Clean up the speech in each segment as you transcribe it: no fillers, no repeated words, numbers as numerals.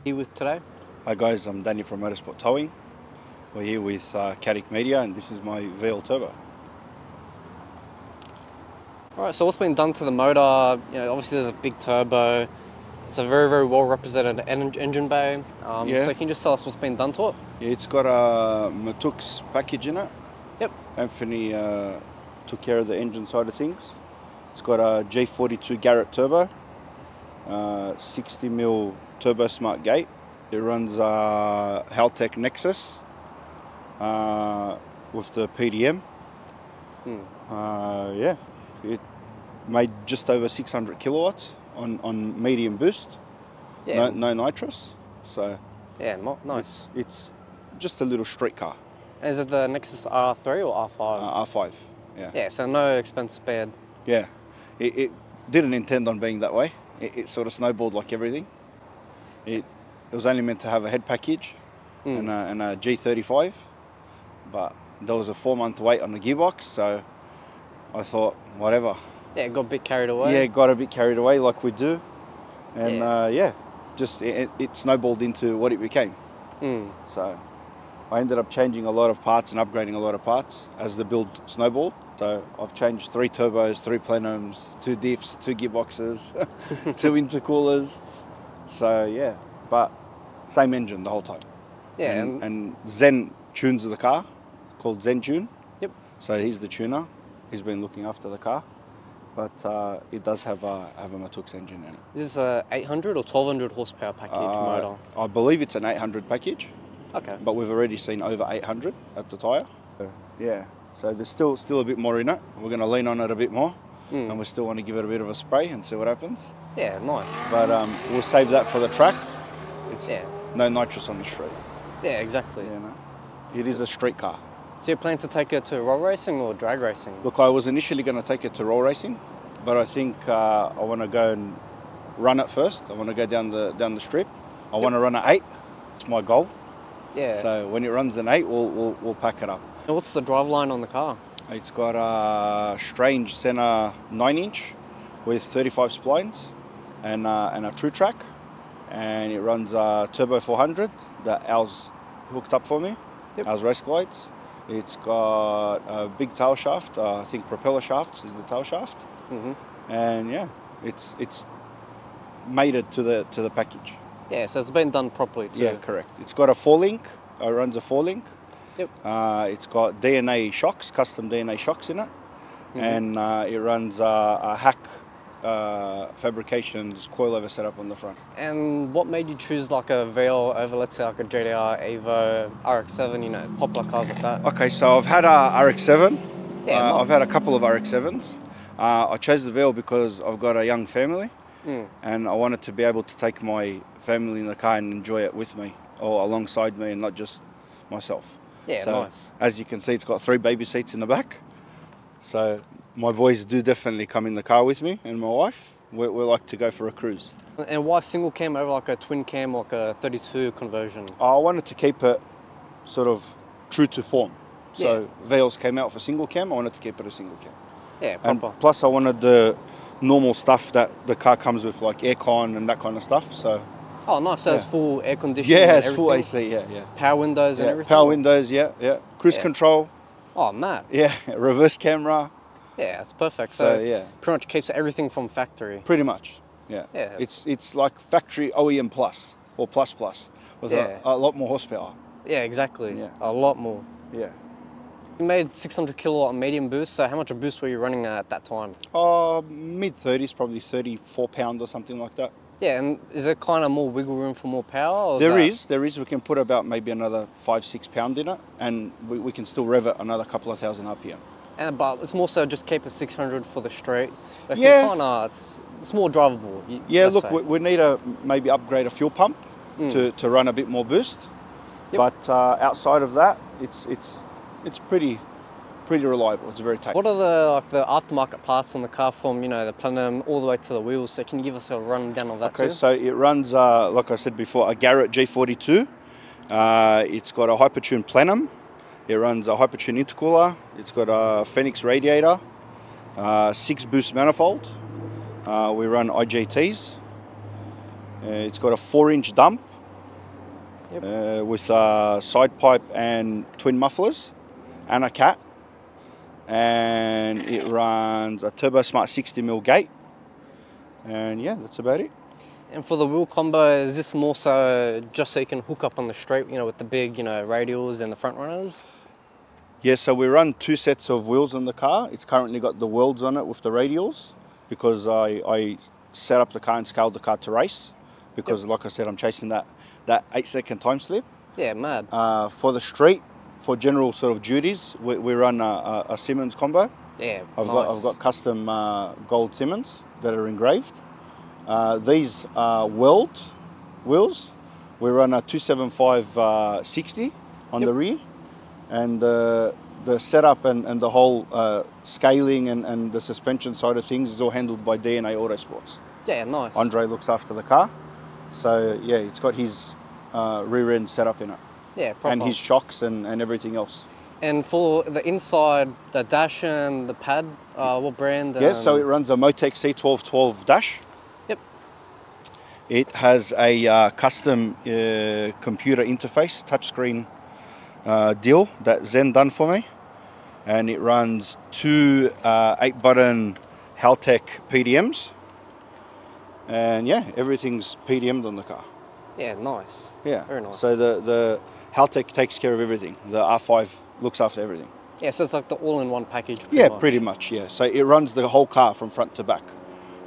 Here with today? Hi guys, I'm Danny from Motorsport Towing. We're here with Caddick Media and this is my VL Turbo. Alright, so what's been done to the motor? You know, obviously there's a big turbo. It's a very, very well represented engine bay. So can you just tell us what's been done to it? Yeah, it's got a Matux package in it. Yep. Anthony took care of the engine side of things. It's got a G42 Garrett turbo, 60mm Turbo Smart gate. It runs Haltech Nexus with the PDM. It made just over 600 kilowatts on medium boost. Yeah. No nitrous. So yeah, nice. It's just a little street car. Is it the Nexus R3 or R5? R5. Yeah. Yeah. So no expense spared. Yeah. It didn't intend on being that way. It sort of snowballed like everything. It was only meant to have a head package and a G35, but there was a 4-month wait on the gearbox, so I thought, whatever. Yeah, it got a bit carried away. Yeah, got a bit carried away like we do. And it snowballed into what it became. So I ended up changing a lot of parts and upgrading a lot of parts as the build snowballed. So I've changed 3 turbos, 3 plenums, 2 diffs, 2 gearboxes, 2 intercoolers. So yeah, but same engine the whole time. Yeah. And Zen tunes the car, called Zen Tune. Yep. So he's the tuner. He's been looking after the car. But it does have a Matux engine in it. Is this a 800 or 1200 horsepower package motor? I believe it's an 800 package. Okay. But we've already seen over 800 at the tyre. So, yeah. So there's still a bit more in it. We're going to lean on it a bit more, and we still want to give it a bit of a spray and see what happens. Yeah, nice. But we'll save that for the track. It's no nitrous on the street. Yeah, exactly. Yeah, no. It is a street car. So you plan to take it to roll racing or drag racing? Look, I was initially going to take it to roll racing, but I think I want to go and run it first. I want to go down the strip. I want to run at 8. It's my goal. Yeah. So when it runs an 8, we'll pack it up. And what's the driveline on the car? It's got a strange center 9-inch with 35 splines and a true track, and it runs turbo 400 that Al's hooked up for me. Yep. Al's race glides. It's got a big tail shaft. I think propeller shafts is the tail shaft. And yeah, it's made it to the package. Yeah, so it's been done properly too. Yeah, correct. It's got a 4-link. It runs a 4-link. Yep. It's got DNA shocks, custom DNA shocks in it, and it runs a Hack Fabrications coilover setup on the front. And what made you choose like a VL over, let's say, like a GTR, Evo, RX-7, you know, popular cars like that? Okay, so I've had a RX-7. Yeah, nice. I've had a couple of RX-7s. I chose the VL because I've got a young family, and I wanted to be able to take my family in the car and enjoy it with me or alongside me and not just myself. Yeah, so, nice. As you can see, it's got 3 baby seats in the back. So my boys do definitely come in the car with me and my wife. We like to go for a cruise. And why single cam over like a twin cam, like a 32 conversion? I wanted to keep it sort of true to form. So VLs came out for single cam, I wanted to keep it a single cam. Yeah, proper. And plus I wanted the normal stuff that the car comes with, like aircon and that kind of stuff. So. Oh, nice. So it's full air conditioning. Yeah, it's full AC. Yeah. Power windows and everything. Power windows. Yeah. Cruise control. Oh, mad. Yeah, reverse camera. Yeah, it's perfect. So yeah, pretty much keeps everything from factory. Pretty much. Yeah. Yeah. It's like factory OEM plus or plus with a lot more horsepower. Yeah, exactly. Yeah. A lot more. Yeah. You made 600 kilowatt medium boost. So how much of boost were you running at that time? Mid-30s, probably 34 pound or something like that. Yeah, and is there kind of more wiggle room for more power? Or there is. We can put about maybe another 5-6 pound in it, and we can still rev it another couple of thousand RPM. But it's more so just keep it 600 for the straight. Like it's more drivable. Look, we need to maybe upgrade a fuel pump to run a bit more boost. Yep. But outside of that, it's pretty reliable. It's very tight. What are the aftermarket parts on the car from, you know, the plenum all the way to the wheels? So can you give us a rundown of that too? Okay, so it runs, like I said before, a Garrett G42. It's got a Hypertune plenum. It runs a Hypertune intercooler. It's got a Phoenix radiator, 6 boost manifold. We run IGTs. It's got a 4-inch dump with a side pipe and twin mufflers and a cat. And it runs a Turbo Smart 60mm gate. And yeah, that's about it. And for the wheel combo, is this more so just so you can hook up on the straight, with the big, radials and the front runners? Yeah, so we run 2 sets of wheels on the car. It's currently got the worlds on it with the radials because I set up the car and scaled the car to race because, like I said, I'm chasing that 8-second time slip. Yeah, mad. For the street, for general sort of duties, we run a Simmons combo. Yeah, I've got custom gold Simmons that are engraved. These are weld wheels. We run a 275 60 on the rear, and the setup and the whole scaling and the suspension side of things is all handled by DNA Autosports. Yeah, nice. Andre looks after the car, so yeah, it's got his rear end setup in it. Yeah, proper. And his shocks and everything else. And for the inside, the dash and the pad, what brand? Yeah, so it runs a Motec C1212 dash. Yep. It has a custom computer interface, touchscreen deal that Zen done for me. And it runs 2 8-button Haltech PDMs. And yeah, everything's PDM'd on the car. Yeah, nice. Yeah. Very nice. So the Haltech takes care of everything. The R5 looks after everything. Yeah, so it's like the all-in-one package. Pretty much, yeah. So it runs the whole car from front to back.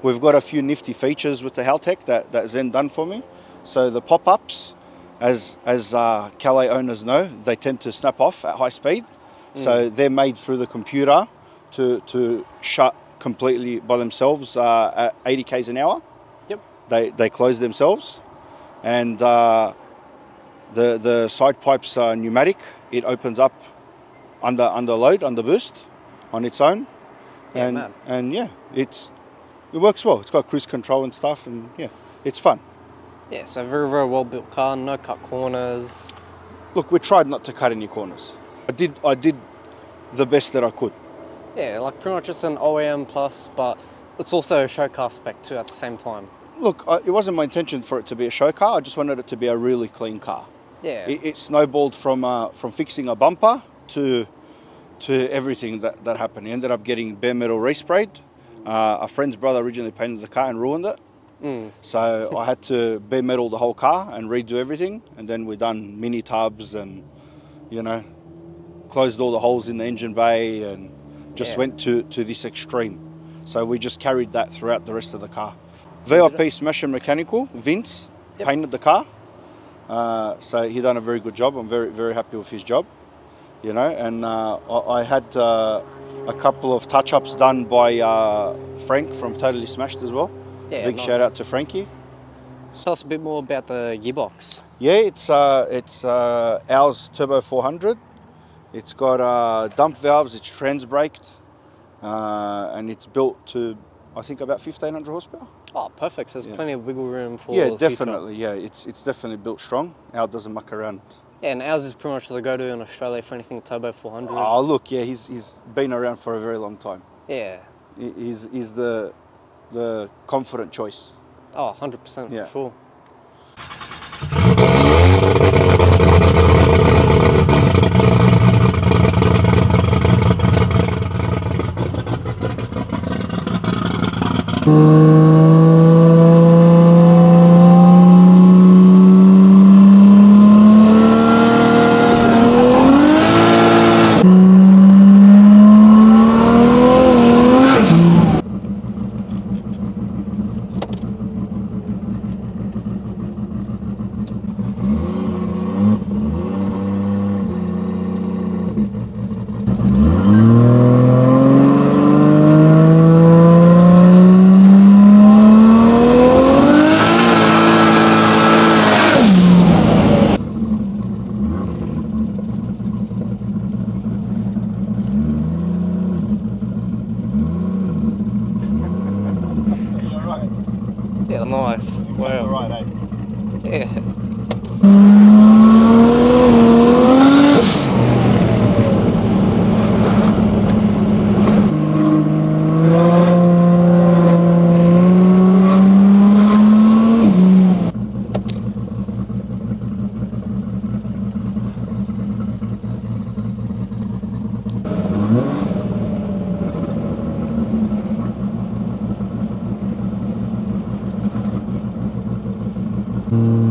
We've got a few nifty features with the Haltech that Zen done for me. So the pop-ups, as Calais owners know, they tend to snap off at high speed. So they're made through the computer to shut completely by themselves at 80 k's an hour. Yep. They close themselves. And the side pipes are pneumatic. It opens up under load, under boost, on its own. Yeah, and yeah, it works well. It's got cruise control and stuff, and yeah, it's fun. Yeah, so very, very well built car, no cut corners. Look, we tried not to cut any corners. I did the best that I could. Yeah, like pretty much it's an OEM plus, but it's also a show car spec too at the same time. Look, it wasn't my intention for it to be a show car. I just wanted it to be a really clean car. Yeah. It snowballed from fixing a bumper to everything that happened. He ended up getting bare metal resprayed. A friend's brother originally painted the car and ruined it. So I had to bare metal the whole car and redo everything. And then we done mini tubs and, closed all the holes in the engine bay and just went to this extreme. So we just carried that throughout the rest of the car. VIP Smash and Mechanical, Vince, painted the car. So he done a very good job. I'm very, very happy with his job, and I had a couple of touch-ups done by Frank from Totally Smashed as well. Yeah, Big nice. shout out to Frankie. Tell us a bit more about the gearbox. Yeah, it's ours Turbo 400. It's got dump valves, it's trans-braked, and it's built to, I think, about 1,500 horsepower. Oh, perfect. So there's plenty of wiggle room for the future. Definitely. Yeah, it's definitely built strong. Ours doesn't muck around. Yeah, and ours is pretty much the go-to in Australia for anything Turbo 400. Oh, look, yeah, he's been around for a very long time. Yeah. He's the confident choice. Oh, 100% Yeah. for sure. Yeah, nice. Wow. That's all right, eh? Yeah. it.